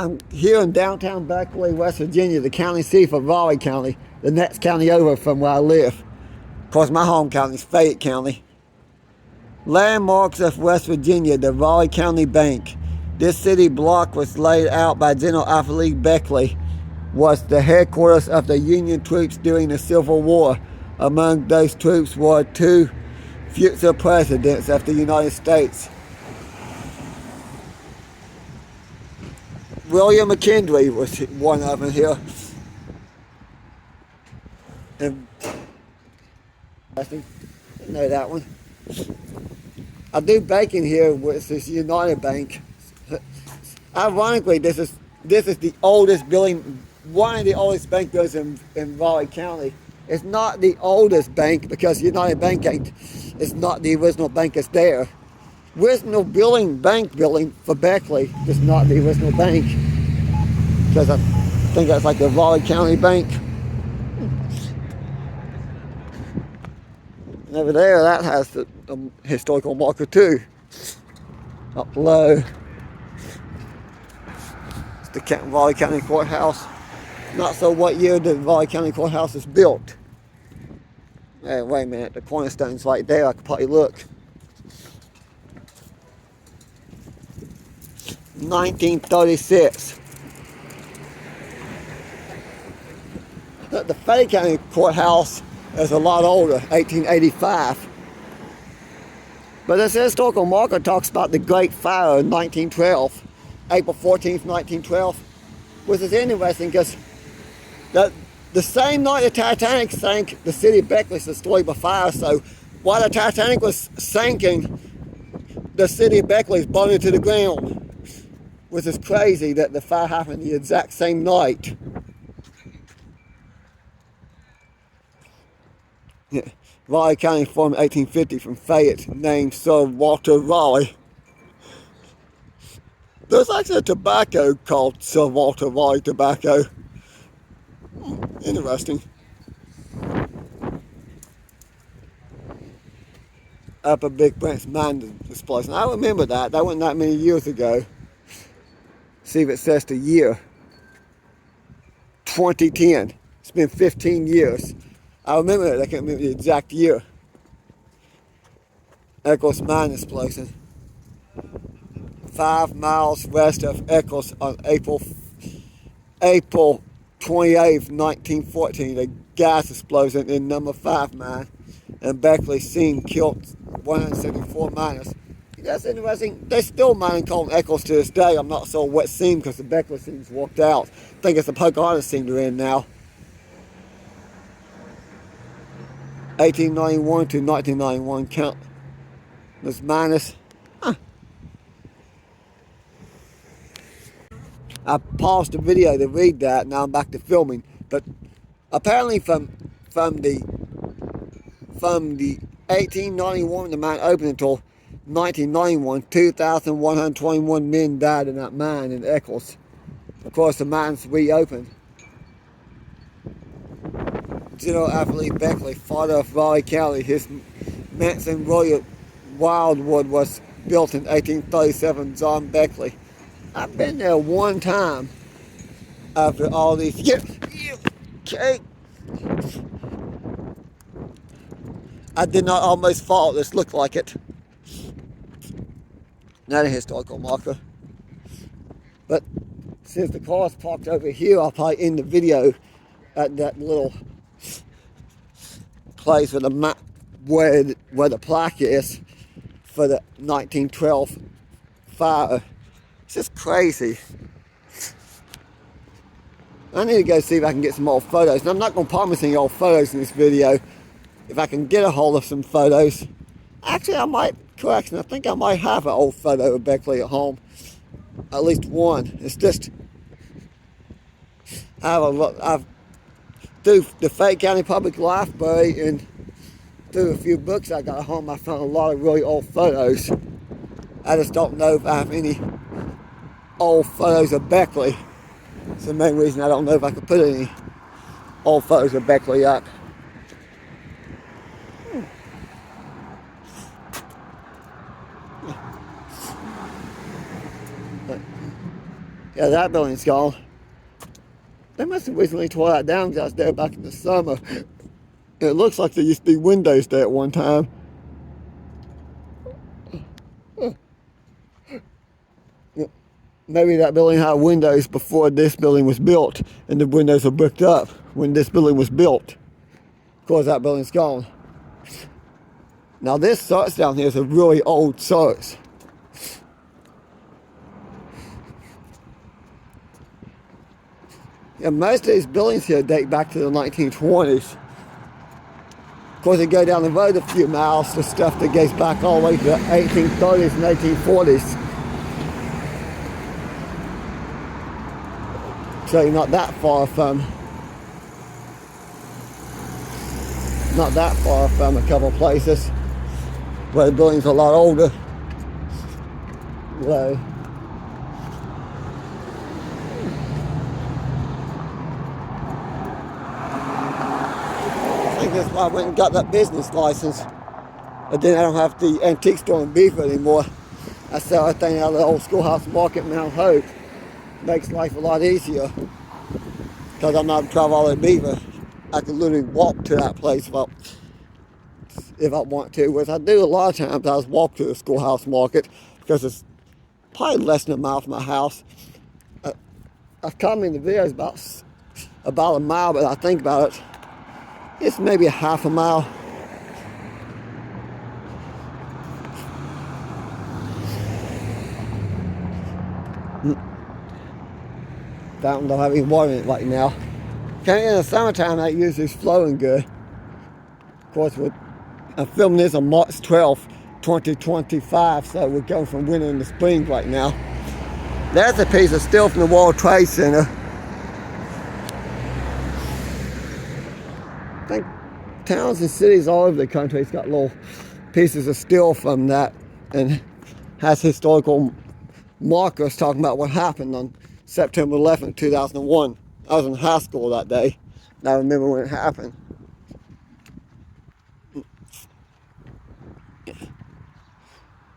I'm here in downtown Beckley, West Virginia, the county seat for Raleigh County, the next county over from where I live. Of course, my home county is Fayette County. Landmarks of West Virginia, the Raleigh County Bank. This city block was laid out by General Alfred Lee Beckley, was the headquarters of the Union troops during the Civil War. Among those troops were two future presidents of the United States. William McKinley was one of them here. And I think I know that one. I do banking here with this United Bank. Ironically, this is the oldest building, one of the oldest bank buildings in Raleigh County. It's not the oldest bank because United Bank is not the original bank that's there. Original bank building for Beckley is not the original bank, because I think that's like the Raleigh County Bank. And over there, that has the historical marker too. Up below, it's the Raleigh County Courthouse. Not so what year the Raleigh County Courthouse is built. Hey, wait a minute, the cornerstone's right there. I could probably look. 1936. The Fayette County Courthouse is a lot older, 1885. But this historical marker talks about the Great Fire in 1912, April 14th, 1912, which is interesting because the same night the Titanic sank, the city of Beckley was destroyed by fire. So while the Titanic was sinking, the city of Beckley is burning to the ground, which is crazy that the fire happened the exact same night. Yeah. Raleigh County formed in 1850 from Fayette, named Sir Walter Raleigh. There's actually a tobacco called Sir Walter Raleigh tobacco. Interesting. Upper Big Branch mine explosion. I remember that. That wasn't that many years ago. See if it says the year. 2010. It's been 15 years. I remember it. I can't remember the exact year. Eccles mine explosion. 5 miles west of Eccles on April 28th, 1914, a gas explosion in number 5 mine, and Beckley scene killed 174 miners. That's interesting. They're still mining coal in Eccles to this day. I'm not sure what seam because the Beckley seam's walked out. I think it's the Pocahontas seam they're in now. 1891 to 1991 count. There's miners. I paused the video to read that. Now I'm back to filming. But apparently from the 1891 the mine opened until 1991, 2,121 men died in that mine in Eccles. Of course, the mine's reopened. General Alfred Lee Beckley, father of Raleigh County, his mansion Royal Wildwood was built in 1837. John Beckley. I've been there one time after all these years. Okay. I did not almost fall. This looked like it. Not a historical marker. But since the car's parked over here, I'll probably end the video at that little place where the plaque is for the 1912 fire. It's just crazy. I need to go see if I can get some old photos. And I'm not going to promise any old photos in this video. If I can get a hold of some photos. Actually, I think I might have an old photo of Beckley at home. At least one. It's just, I've through the Fayette County Public Library and through a few books I got at home, I found a lot of really old photos. I just don't know if I have any old photos of Beckley. It's the main reason I don't know if I could put any old photos of Beckley up. Yeah, that building's gone. They must have recently tore that down because I was there back in the summer. It looks like there used to be windows there at one time. Maybe that building had windows before this building was built, and the windows were bricked up when this building was built. Of course, that building's gone. Now this church down here is a really old church. Yeah, most of these buildings here date back to the 1920s. Of course, they go down the road a few miles to stuff that goes back all the way to the 1830s and 1840s. So you're not that far from a couple places where the building's a lot older. Low. I think that's why I went and got that business license. But then I don't have the antique store in Beaver anymore. I sell everything out of the old schoolhouse market in Mount Hope. Makes life a lot easier because I'm not traveling all the way to Beaver. I can literally walk to that place if I want to, which I do a lot of times. I just walk to the schoolhouse market because it's probably less than a mile from my house. I've come in the videos about a mile, but I think about it, it's maybe a half a mile. Fountain don't have any water in it right now. In the summertime, that usually is flowing good. Of course, I'm filming this on March 12th, 2025, so we're going from winter into spring right now. That's a piece of steel from the World Trade Center. I think towns and cities all over the country has got little pieces of steel from that and has historical markers talking about what happened on September 11th, 2001. I was in high school that day, and I remember when it happened.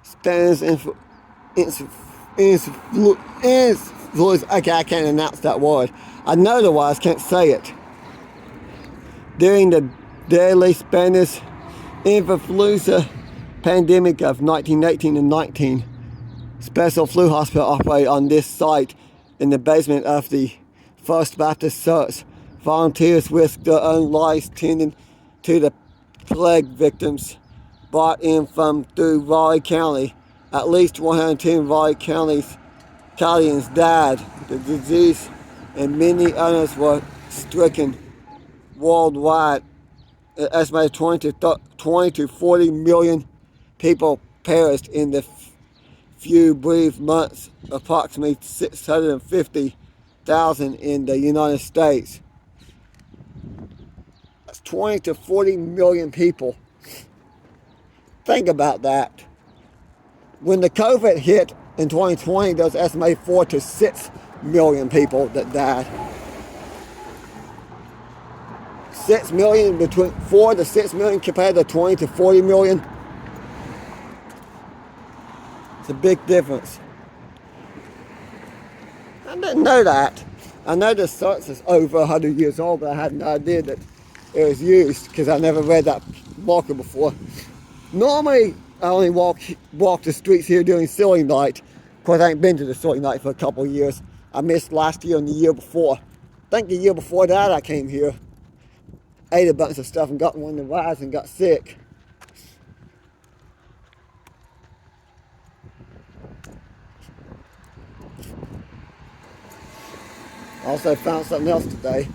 Spanish influence. Okay, I can't announce that word. I know the words, can't say it. During the deadly Spanish influenza pandemic of 1918 and 19, special flu hospital operated on this site in the basement of the First Baptist Church. Volunteers risked their own lives tending to the plague victims brought in from through Raleigh County. At least 110 Raleigh County's Canadians died. The disease and many others were stricken worldwide. An estimated 20 to 40 million people perished in the few brief months, approximately 650,000 in the United States. That's 20 to 40 million people. Think about that. When the COVID hit in 2020, there was estimated 4 to 6 million people that died. 6 million, between 4 to 6 million compared to 20 to 40 million. It's a big difference. I didn't know that. I know this church is over 100 years old, but I had no idea that it was used because I never read that marker before. Normally, I only walk the streets here during Silly Night. Of course, I ain't been to the Silly Night for a couple of years. I missed last year and the year before. I think the year before that I came here, ate a bunch of stuff and got one of the rides and got sick. I also found something else today.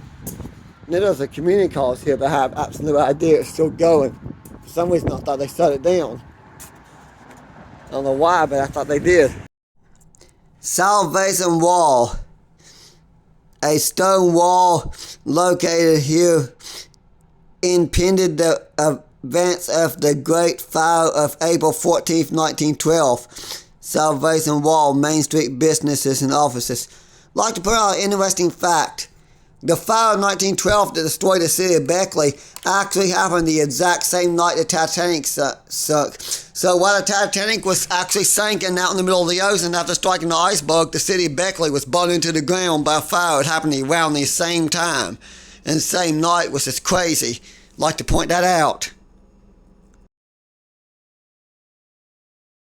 There's a community college here, but I have absolute idea it's still going. For some reason I thought they shut it down. I don't know why, but I thought they did. Salvation Wall. A stone wall located here impeded the advance of the Great Fire of April 14th, 1912. Salvation Wall, Main Street businesses and offices. Like to point out an interesting fact. The fire of 1912 that destroyed the city of Beckley actually happened the exact same night the Titanic sunk. So while the Titanic was actually sinking out in the middle of the ocean after striking the iceberg, the city of Beckley was burned into the ground by a fire that happened around the same time and the same night, which is crazy. I'd like to point that out.